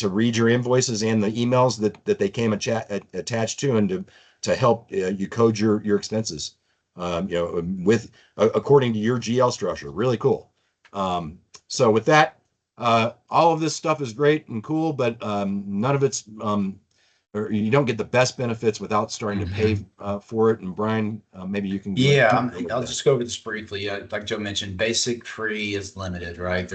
read your invoices and the emails that they came attached to, and to help you code your expenses, with according to your GL structure. Really cool. So with that, all of this stuff is great and cool, but none of it's or you don't get the best benefits without starting to pay for it. And Brian, maybe you can Yeah, I'll just go over this briefly. Like Joe mentioned, basic free is limited, right?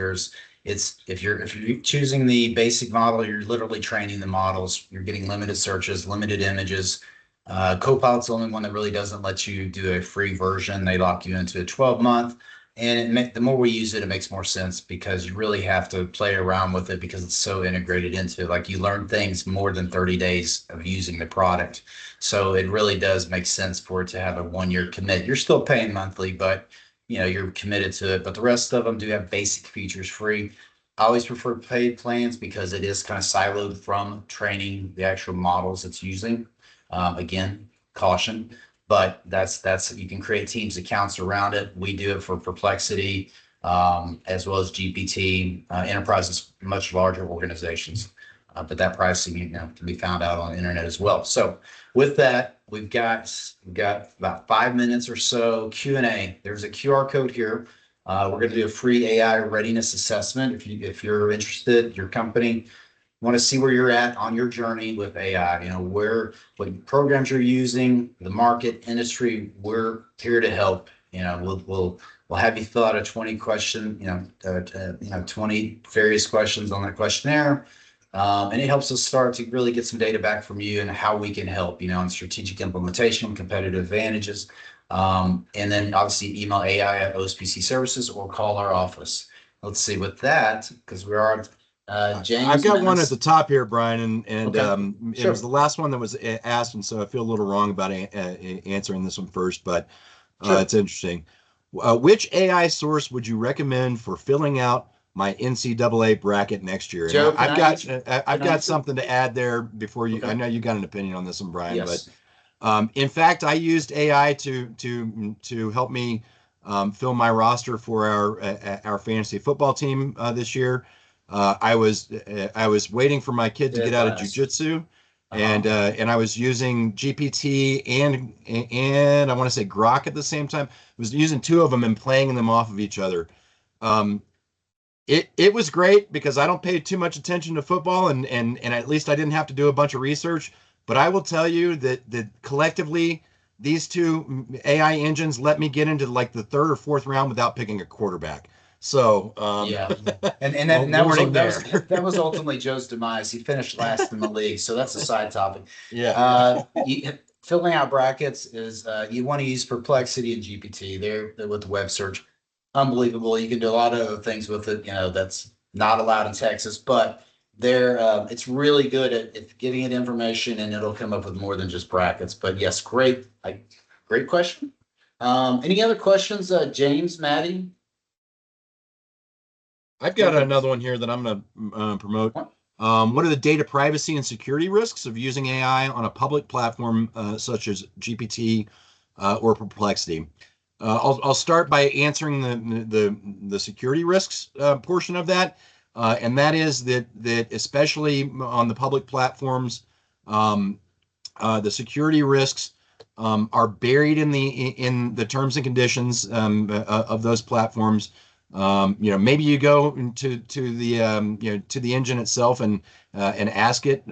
If you're choosing the basic model, you're literally training the models. You're getting limited searches, limited images. Copilot's the only one that really doesn't let you do a free version. They lock you into a 12-month. And the more we use it, it makes more sense because you really have to play around with it because it's so integrated into it. Like, you learn things more than 30 days of using the product. So it really does make sense for it to have a 1-year commit. You're still paying monthly, but you're committed to it. But the rest of them do have basic features free. I always prefer paid plans because it is kind of siloed from training the actual models it's using. Again, caution, but that's you can create teams accounts around it. We do it for Perplexity, as well as GPT. Enterprise is much larger organizations, but that pricing can be found out on the internet as well. So with that, we've got about 5 minutes or so Q&A. There's a QR code here. We're going to do a free AI readiness assessment. If you're interested, your company want to see where you're at on your journey with AI, what programs you're using, the market, industry. We're here to help. We'll have you fill out a 20 various questions on that questionnaire. And it helps us start to really get some data back from you and how we can help, on strategic implementation, competitive advantages. And then obviously email AI at OSPC services or call our office. Let's see with that, because we are James. I've got one at the top here, Brian, and Okay. It Sure. was the last one that was asked, and so I feel a little wrong about answering this one first, but Sure. it's interesting. Which AI source would you recommend for filling out my NCAA bracket next year? And Joe, I've got answer? something to add there before you. Okay. I know you got an opinion on this one, Brian, but Yes. in fact, I used AI to help me fill my roster for our fantasy football team this year. I was waiting for my kid to Dead get out of last. jujitsu, Uh-huh. and I was using GPT and I want to say Grok at the same time. I was using two of them and playing them off of each other. Um, It was great because I don't pay too much attention to football, and at least I didn't have to do a bunch of research. But I will tell you that collectively, these two AI engines let me get into like the third or fourth round without picking a quarterback. So Yeah. And well, that was warning that there. was that was ultimately Joe's demise. He finished last in the league, so that's a side topic. Yeah. Filling out brackets is you want to use Perplexity and GPT. They're with the web search. Unbelievable. You can do a lot of other things with it. That's not allowed in Texas, but it's really good at giving it information, and it'll come up with more than just brackets. But yes, great question. Any other questions, James, Maddie? I've got another one here that I'm going to promote. What are the data privacy and security risks of using AI on a public platform such as GPT or Perplexity? I'll start by answering the security risks portion of that, and that is that especially on the public platforms, the security risks are buried in the terms and conditions of those platforms. Maybe you go to the engine itself and ask it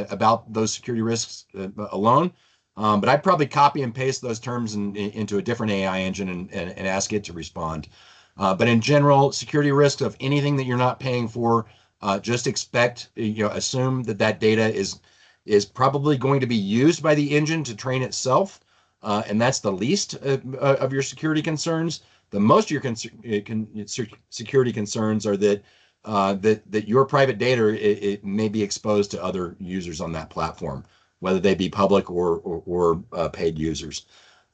about those security risks alone. But I'd probably copy and paste those terms into a different AI engine and ask it to respond. But in general, security risks of anything that you're not paying for, just assume that data is probably going to be used by the engine to train itself, and that's the least of your security concerns. The most of your security concerns are that your private data it may be exposed to other users on that platform, whether they be public or paid users.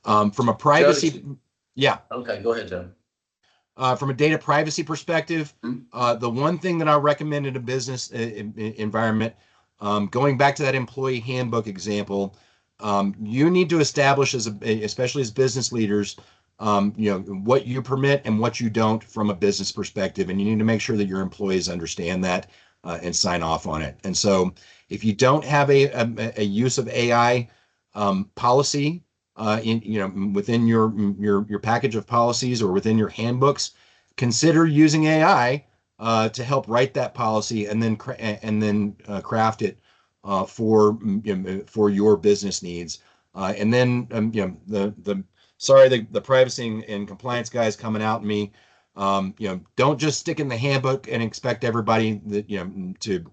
From a privacy, Joe, yeah. Okay, go ahead, Joe. From a data privacy perspective, the one thing that I recommend in a business environment, going back to that employee handbook example, you need to establish especially as business leaders, what you permit and what you don't from a business perspective, and you need to make sure that your employees understand that and sign off on it. And so, if you don't have a use of AI policy within your package of policies or within your handbooks, consider using AI to help write that policy and then craft it for your business needs. And then the privacy and compliance guys coming out at me. Don't just stick in the handbook and expect everybody to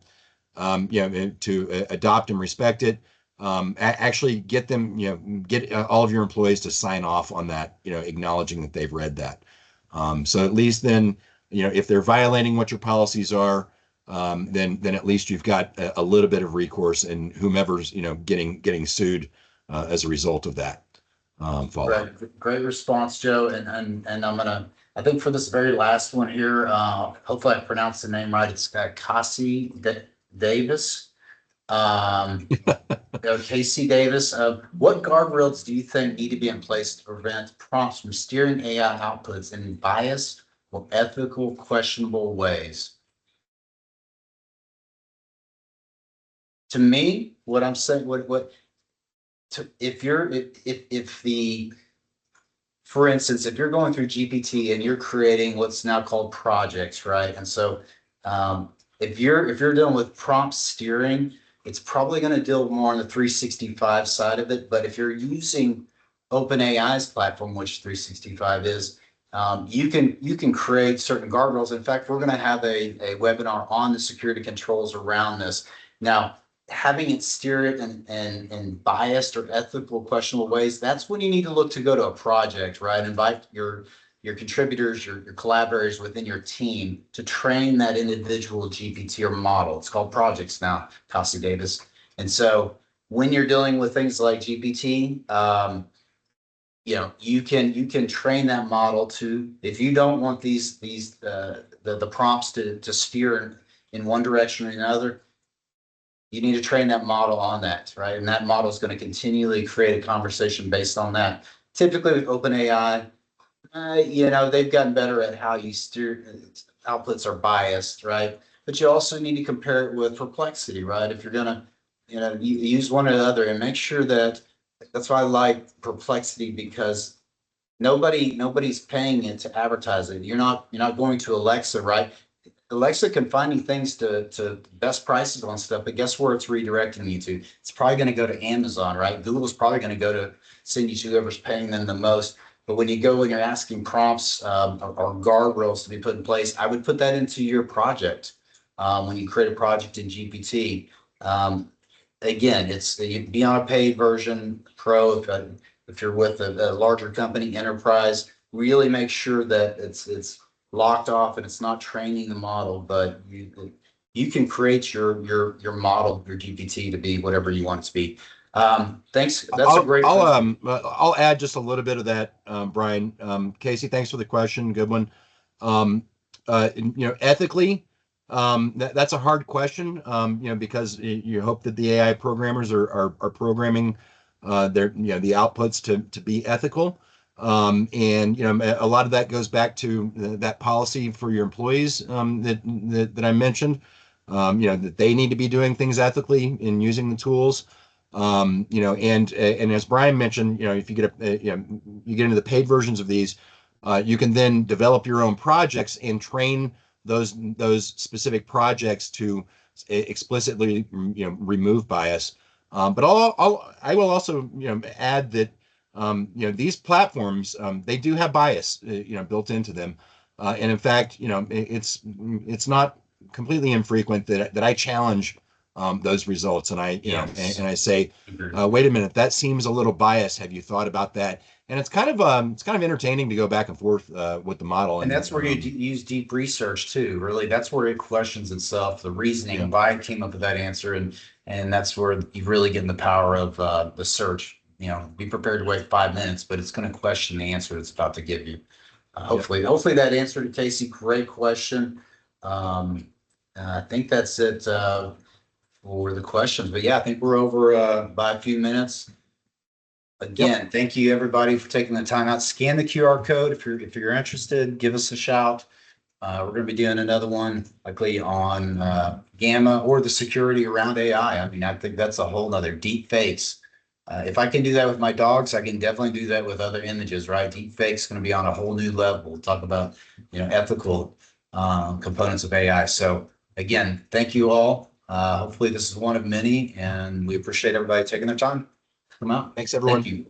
adopt and respect it. Actually get them, get all of your employees to sign off on that, acknowledging that they've read that. So at least then, if they're violating what your policies are, then at least you've got a little bit of recourse in whomever's, getting sued as a result of that. Follow. Great response, Joe. And I think for this very last one here, hopefully I pronounced the name right. It's Cassie Davis. Casey Davis. What guardrails do you think need to be in place to prevent prompts from steering AI outputs in biased or ethical, questionable ways? To me, what I'm saying, for instance, if you're going through GPT and you're creating what's now called projects, right? And so, if you're dealing with prompt steering, it's probably going to deal more on the 365 side of it. But if you're using OpenAI's platform, which 365 is, you can create certain guardrails. In fact, we're going to have a webinar on the security controls around this. Now, having it steer it in biased or ethical, questionable ways, that's when you need to look to go to a project, right? Invite your contributors, your collaborators within your team to train that individual GPT or model. It's called projects now, Cassie Davis. And so when you're dealing with things like GPT, you can train that model to, if you don't want the prompts to steer in one direction or another, you need to train that model on that, right? And that model is going to continually create a conversation based on that. Typically with OpenAI, they've gotten better at how you steer, outputs are biased, right? But you also need to compare it with Perplexity, right? If you're gonna, you use one or the other and make sure that's why I like Perplexity, because nobody's paying it to advertise it. You're not going to Alexa, right? Alexa can find you things to best prices on stuff, but guess where it's redirecting you to? It's probably going to go to Amazon, right? Google's probably going to go to send you to whoever's paying them the most. But when you go and you're asking prompts or guardrails to be put in place, I would put that into your project when you create a project in GPT. Again, it's you'd be on a paid version, pro. If you're with a larger company, enterprise, really make sure that it's locked off and it's not training the model, but you can create your model, your GPT to be whatever you want it to be. Thanks. That's a great. I'll add just a little bit of that, Brian. Casey, thanks for the question. Good one. Ethically, that's a hard question. Because you hope that the AI programmers are programming their the outputs to be ethical. And a lot of that goes back to that policy for your employees that I mentioned. That they need to be doing things ethically in using the tools. And as Brian mentioned, if you get you get into the paid versions of these, you can then develop your own projects and train those specific projects to explicitly remove bias. But I will also add that these platforms they do have bias built into them, and in fact it's not completely infrequent that I challenge those results, and and I say, wait a minute, that seems a little biased. Have you thought about that? And it's kind of entertaining to go back and forth with the model. And that's where you use deep research too. Really, that's where it questions itself, the reasoning, why it came up with that answer, and that's where you really get in the power of the search. Be prepared to wait 5 minutes, but it's going to question the answer it's about to give you. Hopefully that answered it, Casey. Great question. I think that's it for the questions. But yeah, I think we're over by a few minutes. Again, thank you everybody for taking the time out. Scan the QR code if you're interested. Give us a shout. We're going to be doing another one likely on Gamma or the security around AI. I mean, I think that's a whole nother deep fakes. If I can do that with my dogs, I can definitely do that with other images, right? Deep fakes going to be on a whole new level. We'll talk about ethical components of AI. So again, thank you all. Hopefully this is one of many, and we appreciate everybody taking their time to come out. Thanks, everyone. Thank you.